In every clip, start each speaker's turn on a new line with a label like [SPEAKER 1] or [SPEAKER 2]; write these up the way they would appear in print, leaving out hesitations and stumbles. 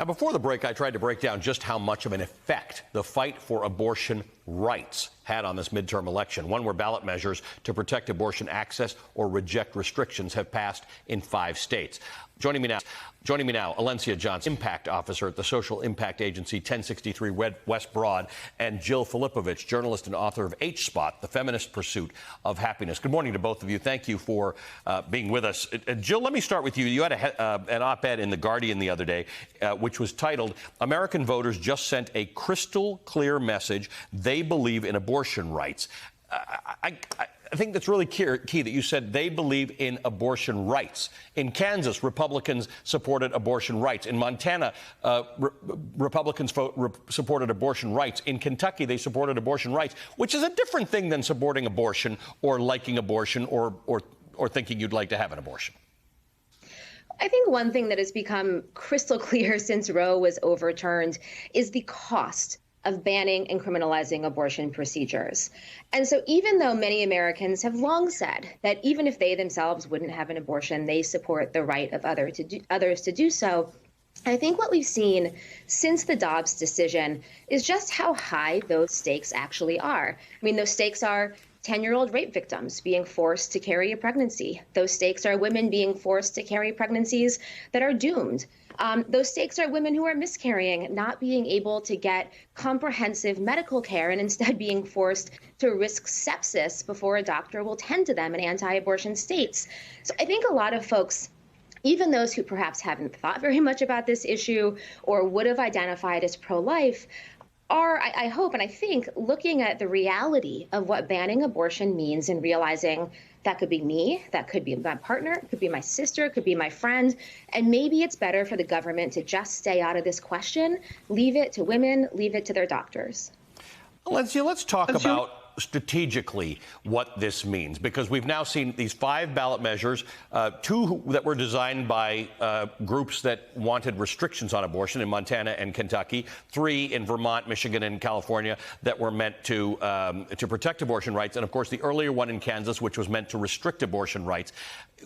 [SPEAKER 1] Now, before the break, I tried to break down just how much of an effect the fight for abortion rights had on this midterm election, one where ballot measures to protect abortion access or reject restrictions have passed in 5 states. Joining me now, Alencia Johnson, Impact Officer at the social impact agency 1063 West Broad, and Jill Filipovich, journalist and author of H-Spot, The Feminist Pursuit of Happiness. Good morning to both of you. Thank you for being with us. Jill, let me start with you. You had an op-ed in The Guardian the other day, which was titled, "American Voters Just Sent a Crystal Clear Message. They Believe in Abortion Rights." I think that's really key that you said they believe in abortion rights. In Kansas, Republicans supported abortion rights. In Montana, Republicans supported abortion rights. In Kentucky, they supported abortion rights, which is a different thing than supporting abortion or liking abortion or thinking you'd like to have an abortion.
[SPEAKER 2] I think one thing that has become crystal clear since Roe was overturned is the cost of banning and criminalizing abortion procedures. And so even though many Americans have long said that even if they themselves wouldn't have an abortion, they support the right of others to do so, I think what we've seen since the Dobbs decision is just how high those stakes actually are. I mean, those stakes are 10-year-old rape victims being forced to carry a pregnancy. Those stakes are women being forced to carry pregnancies that are doomed. Those stakes are women who are miscarrying, not being able to get comprehensive medical care and instead being forced to risk sepsis before a doctor will tend to them in anti-abortion states. So I think a lot of folks, even those who perhaps haven't thought very much about this issue or would have identified as pro-life, are, I hope and I think, looking at the reality of what banning abortion means and realizing that could be me, that could be my partner, it could be my sister, it could be my friend, and maybe it's better for the government to just stay out of this question, leave it to women, leave it to their doctors.
[SPEAKER 1] Alencia, let's talk about strategically what this means, because we've now seen these 5 ballot measures, 2 that were designed by groups that wanted restrictions on abortion in Montana and Kentucky, 3 in Vermont, Michigan, and California that were meant to protect abortion rights, and of course the earlier one in Kansas, which was meant to restrict abortion rights.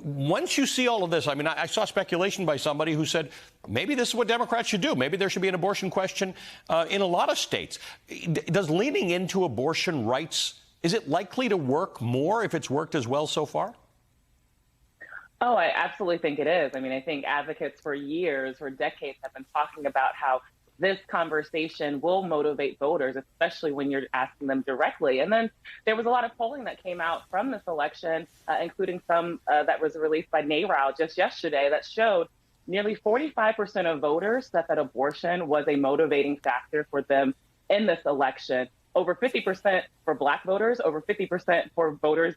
[SPEAKER 1] Once you see all of this, I mean, I saw speculation by somebody who said maybe this is what Democrats should do. Maybe there should be an abortion question in a lot of states. Does leaning into abortion rights, is it likely to work more if it's worked as well so far?
[SPEAKER 3] Oh, I absolutely think it is. I mean, I think advocates for years, for decades, have been talking about how this conversation will motivate voters, especially when you're asking them directly. And then there was a lot of polling that came out from this election, including some that was released by NARAL just yesterday, that showed nearly 45% of voters said that abortion was a motivating factor for them in this election. Over 50% for Black voters, over 50% for voters,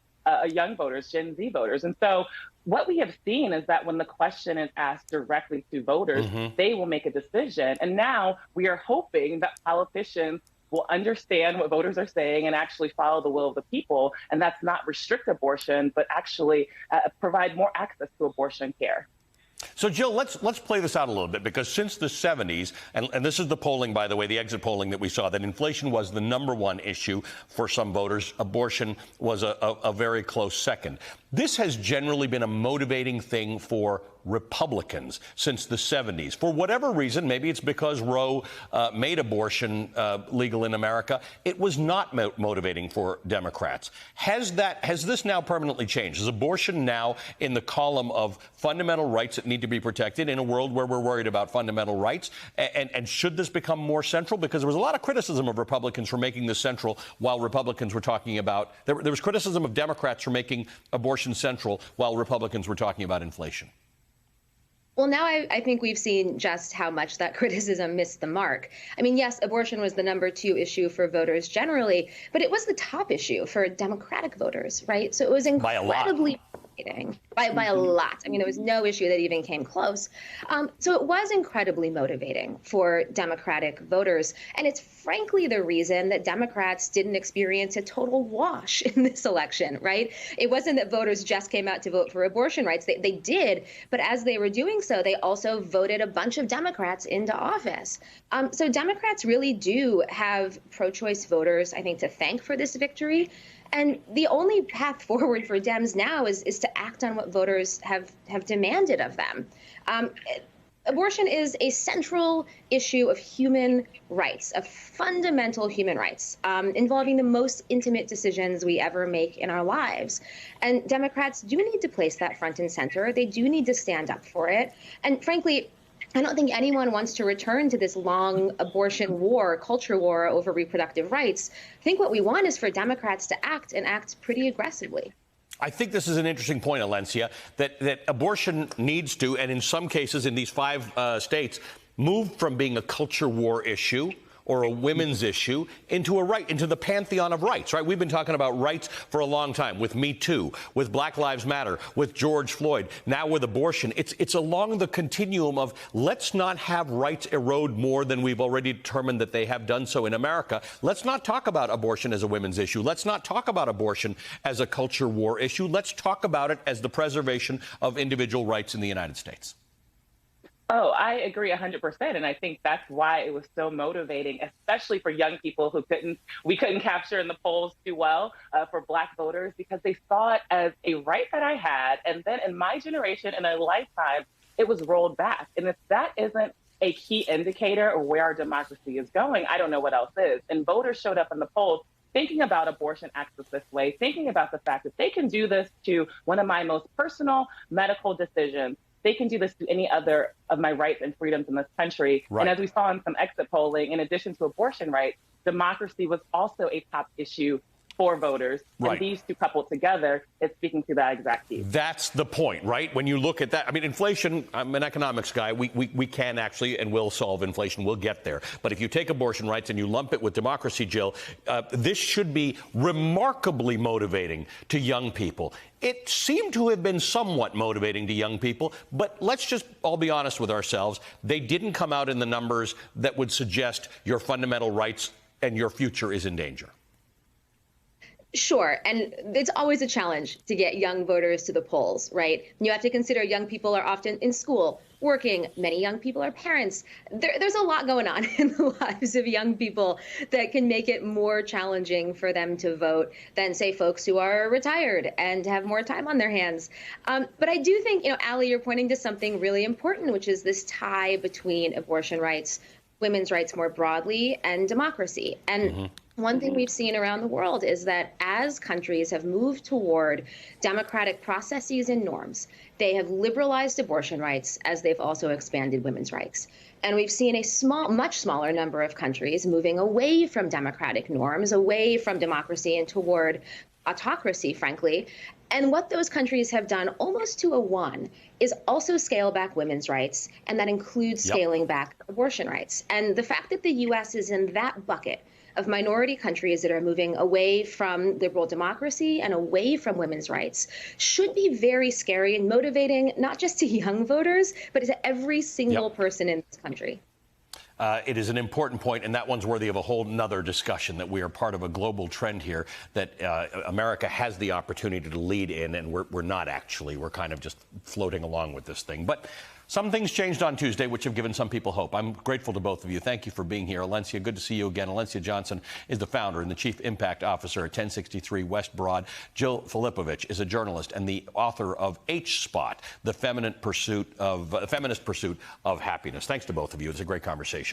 [SPEAKER 3] young voters, Gen Z voters. And so what we have seen is that when the question is asked directly to voters, they will make a decision. And now we are hoping that politicians will understand what voters are saying and actually follow the will of the people. And that's not restrict abortion, but actually provide more access to abortion care.
[SPEAKER 1] So, Jill, let's play this out a little bit, because since the 70s, and this is the polling, by the way, the exit polling that we saw, that inflation was the #1 issue for some voters. Abortion was a very close second. This has generally been a motivating thing for Republicans since the 70s. For whatever reason, maybe it's because Roe made abortion legal in America, it was not motivating for Democrats. Has this now permanently changed? Is abortion now in the column of fundamental rights that need to be protected in a world where we're worried about fundamental rights? And should this become more central? Because there was a lot of criticism of Republicans for making this central while Republicans were talking about, there was criticism of Democrats for making abortion central while Republicans were talking about inflation.
[SPEAKER 2] Well, now I think we've seen just how much that criticism missed the mark. I mean, yes, abortion was the #2 issue for voters generally, but it was the top issue for Democratic voters, right? So it was incredibly motivating by a lot. I mean, there was no issue that even came close. So it was incredibly motivating for Democratic voters. And it's frankly the reason that Democrats didn't experience a total wash in this election, right? It wasn't that voters just came out to vote for abortion rights. They did. But as they were doing so, they also voted a bunch of Democrats into office. So Democrats really do have pro-choice voters, I think, to thank for this victory. And the only path forward for Dems now is to act on what voters have demanded of them. abortion is a central issue of human rights, of fundamental human rights, involving the most intimate decisions we ever make in our lives. And Democrats do need to place that front and center. They do need to stand up for it. And frankly, I don't think anyone wants to return to this long abortion war, culture war over reproductive rights. I think what we want is for Democrats to act and act pretty aggressively.
[SPEAKER 1] I think this is an interesting point, Alencia, that abortion needs to, and in some cases in these 5 states, move from being a culture war issue or a women's issue into the pantheon of rights, right? We've been talking about rights for a long time with Me Too, with Black Lives Matter, with George Floyd, now with abortion. It's along the continuum of let's not have rights erode more than we've already determined that they have done so in America. Let's not talk about abortion as a women's issue. Let's not talk about abortion as a culture war issue. Let's talk about it as the preservation of individual rights in the United States.
[SPEAKER 3] Oh, I agree 100%. And I think that's why it was so motivating, especially for young people who we couldn't capture in the polls too well, for Black voters, because they saw it as a right that I had. And then in my generation, in a lifetime, it was rolled back. And if that isn't a key indicator of where our democracy is going, I don't know what else is. And voters showed up in the polls thinking about abortion access this way, thinking about the fact that they can do this to one of my most personal medical decisions. They can do this to any other of my rights and freedoms in this country.
[SPEAKER 1] Right.
[SPEAKER 3] And as we saw in some exit polling, in addition to abortion rights, democracy was also a top issue for voters.
[SPEAKER 1] Right.
[SPEAKER 3] And these two coupled together is speaking to that exact piece.
[SPEAKER 1] That's the point, right? When you look at that, I mean, inflation, I'm an economics guy. We can actually and will solve inflation. We'll get there. But if you take abortion rights and you lump it with democracy, Jill, this should be remarkably motivating to young people. It seemed to have been somewhat motivating to young people, but let's just all be honest with ourselves. They didn't come out in the numbers that would suggest your fundamental rights and your future is in danger.
[SPEAKER 2] Sure. And it's always a challenge to get young voters to the polls, right? You have to consider young people are often in school, working. Many young people are parents. There's a lot going on in the lives of young people that can make it more challenging for them to vote than, say, folks who are retired and have more time on their hands. But I do think, Allie, you're pointing to something really important, which is this tie between abortion rights, women's rights more broadly, and democracy. And one thing we've seen around the world is that as countries have moved toward democratic processes and norms, they have liberalized abortion rights as they've also expanded women's rights. And we've seen a much smaller number of countries moving away from democratic norms, away from democracy and toward autocracy, frankly. And what those countries have done almost to a one is also scale back women's rights, and that includes scaling back abortion rights. And the fact that the U.S. is in that bucket of minority countries that are moving away from liberal democracy and away from women's rights should be very scary and motivating, not just to young voters, but to every single person in this country.
[SPEAKER 1] It is an important point, and that one's worthy of a whole nother discussion, that we are part of a global trend here that America has the opportunity to lead in, and we're not actually. We're kind of just floating along with this thing. But some things changed on Tuesday, which have given some people hope. I'm grateful to both of you. Thank you for being here. Alencia, good to see you again. Alencia Johnson is the founder and the Chief Impact Officer at 1063 West Broad. Jill Filipovich is a journalist and the author of H-Spot, the feminist pursuit of happiness. Thanks to both of you. It's a great conversation.